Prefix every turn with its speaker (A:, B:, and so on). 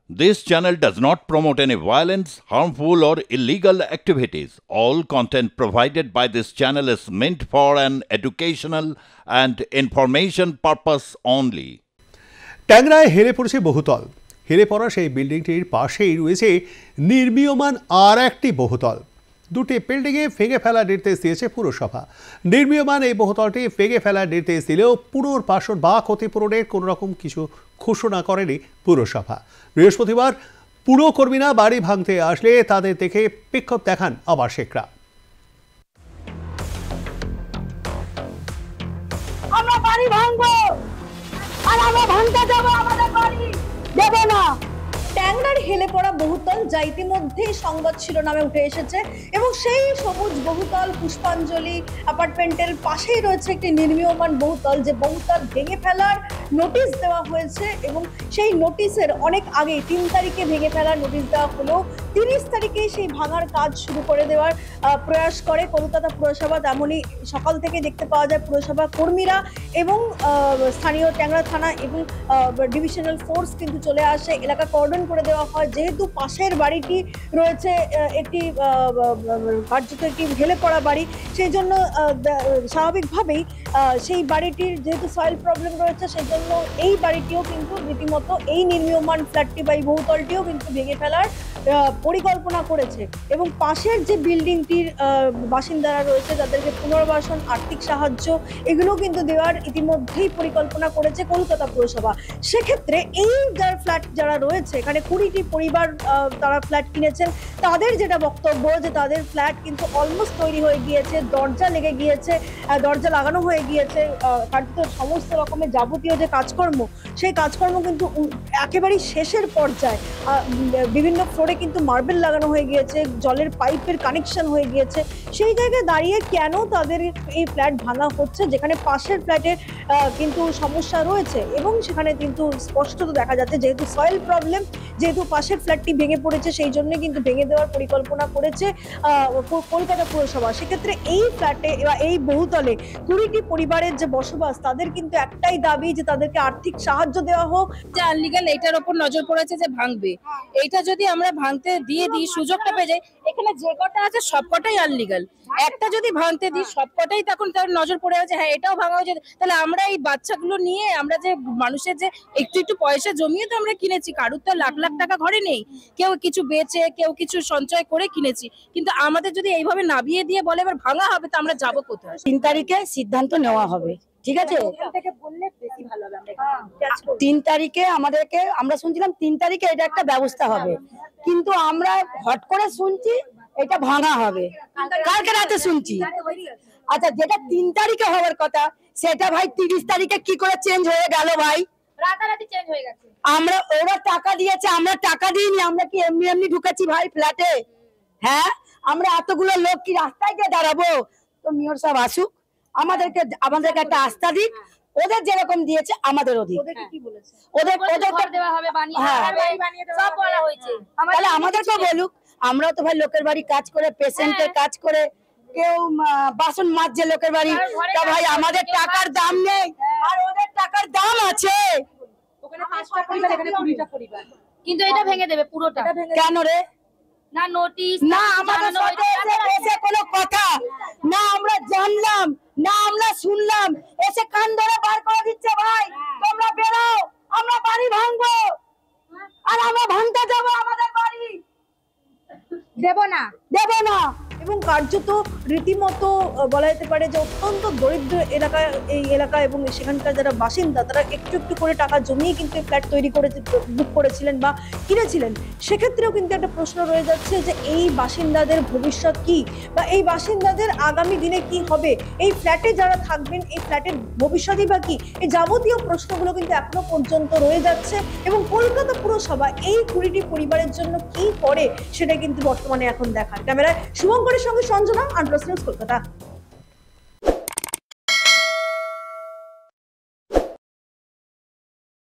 A: This channel does not promote any violence, harmful, or illegal activities. All content provided by this channel is meant for an educational and information purpose only.
B: ট্যাংরায় হেলে পড়েছে বহুতল। হেলে পড়া সেই বিল্ডিংটির পাশেই রয়েছে নির্মীয়মান আর একটি বহুতল। দুটি বিল্ডিংয়ে ভেঙে ফেলার নির্দেশ দিয়েছে পুরসভা। নির্মীয়মান এই বহুতলটি ভেঙে ফেলার নির্দেশ দিলেও পুনর্বাসন বা ক্ষতিপূরণের কোনো রকম কিছু ঘোষণা করেনি পুরসভা। বৃহস্পতিবার পুরকর্মীরা বাড়ি ভাঙতে আসলে তাদের দেখে বিক্ষোভ দেখান আবাসিকরা।
C: আমরা বাড়ি ভাঙবো আর আমরা ভাঙতে যাবো, আমাদের বাড়ি দেবে না। ট্যাংরার হেলে পড়া বহুতল যা ইতিমধ্যেই সংবাদ শিরোনামে উঠে এসেছে এবং সেই সবুজ বহুতল পুষ্পাঞ্জলি অ্যাপার্টমেন্টের পাশেই রয়েছে একটি নির্মীয়মান বহুতল, যে বহুতল ভেঙে ফেলার নোটিশ দেওয়া হয়েছে এবং সেই নোটিশের অনেক আগে 3 তারিখে ভেঙে ফেলার নোটিশ দেওয়া হলেও 30 তারিখে সেই ভাঙার কাজ শুরু করে দেওয়ার প্রয়াস করে কলকাতা পুরসভা। তেমনই সকাল থেকে দেখতে পাওয়া যায় পুরসভা কর্মীরা এবং স্থানীয় ট্যাংরা থানা এবং ডিভিশনাল ফোর্স কিন্তু চলে আসে, এলাকা কর্ডন করে দেওয়া হয়। যেহেতু পাশের বাড়িটি রয়েছে একটি কার্যত একটি হেলে পড়া বাড়ি, সেই জন্য স্বাভাবিকভাবেই সেই বাড়িটির যেহেতু সয়েল প্রবলেম রয়েছে, সেই জন্য এই বাড়িটিও কিন্তু রীতিমতো এই নির্মীয়মান ফ্ল্যাটটি বা এই বহুতলটিও কিন্তু ভেঙে ফেলার পরিকল্পনা করেছে এবং পাশের যে বিল্ডিংটির বাসিন্দারা রয়েছে তাদেরকে পুনর্বাসন, আর্থিক সাহায্য এগুলো কিন্তু দেওয়ার ইতিমধ্যেই পরিকল্পনা করেছে কলকাতা পুরসভা। সেক্ষেত্রে এই ফ্ল্যাট যারা রয়েছে, এখানে 20টি পরিবার তারা ফ্ল্যাট কিনেছেন, তাদের যেটা বক্তব্য যে তাদের ফ্ল্যাট কিন্তু অলমোস্ট তৈরি হয়ে গিয়েছে, দরজা লেগে গিয়েছে, দরজা লাগানো হয়ে গিয়েছে, কার্যত সমস্ত রকমের যাবতীয় যে কাজকর্ম সেই কাজকর্ম কিন্তু একেবারেই শেষের পর্যায়ে। বিভিন্ন ফ্লোরে কিন্তু মার্বেল লাগানো হয়ে গিয়েছে, জলের পাইপের কানেকশন হয়ে গিয়েছে। সেই জায়গায় দাঁড়িয়ে কেন তাদের এই ফ্ল্যাট ভাঙা হচ্ছে, যেখানে পাশের ফ্ল্যাটের কিন্তু সমস্যা রয়েছে এবং সেখানে কিন্তু স্পষ্টত দেখা যাচ্ছে যেহেতু সয়েল প্রবলেম, যেহেতু পাশের ফ্ল্যাটটি ভেঙে পড়েছে, সেই জন্য কিন্তু ভেঙে দেওয়ার পরিকল্পনা করেছে কলকাতা পুরসভা। সেক্ষেত্রে এই ফ্ল্যাটে বা এই বহুতলে 20টি পরিবারের যে বসবাস, তাদের কিন্তু একটাই দাবি যে তাদেরকে আর্থিক সাহায্য দেওয়া হোক।
D: যে আনলিগাল এইটার উপর নজর পড়েছে যে ভাঙবে, এইটা যদি আমরা ভাঙতে দিয়ে দিই, সুযোগটা পেয়ে যাই, এখানে যে কটা আছে সবকটাই আনলিগাল, একটা যদি ভাঙতে দিই সবকটাই তখন তার নজর পড়ে আছে হ্যাঁ এটাও ভাঙা হয়েছে। তাহলে আমরা এই বাচ্চাগুলো নিয়ে আমরা যে মানুষের যে একটু একটু পয়সা জমিয়ে তো আমরা কিনেছি, কারুর তো লাখ লাখ টাকা ঘরে নেই, কেউ কিছু বেচে কেউ কিছু সঞ্চয় করে কিনেছি, কিন্তু আমাদের যদি এইভাবে নাবিয়ে দিয়ে বলে এবার ভাঙা হবে তো আমরা যাবো কোথায়?
C: 3 তারিখে সিদ্ধান্ত নেওয়া হবে, ঠিক আছে? 3 তারিখে আমাদেরকে, আমরা শুনছিলাম 3 তারিখে এটা একটা ব্যবস্থা হবে, কিন্তু আমরা হট করে শুনছি এটা ভাঙা হবে। কালকে রাতে শুনছি। আচ্ছা, যেটা 3 তারিখে হওয়ার কথা সেটা ভাই 30 তারিখে কি করে চেঞ্জ হয়ে গেল ভাই?
D: রাতারাতি চেঞ্জ হয়ে গেছে।
C: আমরা, ওরা টাকা দিয়েছে, আমরা টাকা দিইনি, আমরা কি এমনি এমনি ঢুকেছি ভাই ফ্ল্যাটে? হ্যাঁ, আমরা এতগুলো লোক কি রাস্তায় গিয়ে দাঁড়াবো? তো মেয়র সাহেব আসুক, আমাদেরকে একটা আস্থা দিক, ওদের যেরকম দিয়েছে আমাদেরও দিক। ওদের
D: দেওয়া হবে, বানিয়ে সব বলা হয়েছে,
C: তাহলে আমাদেরকেও বলুক। আমরাও তো ভাই লোকের বাড়ি কাজ করে, পেশেন্টের কাজ করে, কেউ বাসন মাজছে লোকের বাড়ি, তা ভাই আমাদের টাকার দাম নেই আর ওদের টাকার দাম আছে।
D: কিন্তু এটা ভেঙে দেবে পুরোটা।
C: কেন রে?
D: না নোটিশ,
C: না আমাদের সাথে এসে কোনো কথা না, আমরা জানলাম না, আমরা শুনলাম, এসে কান ধরে বার করে দিচ্ছে ভাই তোমরা বেরাও, আমরা বাড়ি ভাঙবো আর আমরা ভাঙতে যাবো, আমাদের বাড়ি
D: দেব না।
C: এবং কার্যত রীতিমতো বলা যেতে পারে যে অত্যন্ত দরিদ্র এলাকা, এই এলাকা এবং সেখানকার যারা বাসিন্দা তারা একটু একটু করে টাকা জমিয়ে কিন্তু এই ফ্ল্যাট তৈরি করে বুক করেছিলেন বা কিনেছিলেন। সেক্ষেত্রেও কিন্তু একটা প্রশ্ন রয়ে যাচ্ছে যে এই বাসিন্দাদের ভবিষ্যৎ কি বা এই বাসিন্দাদের আগামী দিনে কি হবে, এই ফ্ল্যাটে যারা থাকবেন এই ফ্ল্যাটের ভবিষ্যৎই বা কি, এই যাবতীয় প্রশ্নগুলো কিন্তু এখনো পর্যন্ত রয়ে যাচ্ছে এবং কলকাতা পুরসভা এই 20টি পরিবারের জন্য কি করে সেটা কিন্তু বর্তমানে এখন দেখার। ক্যামেরায় শুভঙ্করের সঙ্গে সঞ্জনা, আনপ্লাস নিউজ, কলকাতা।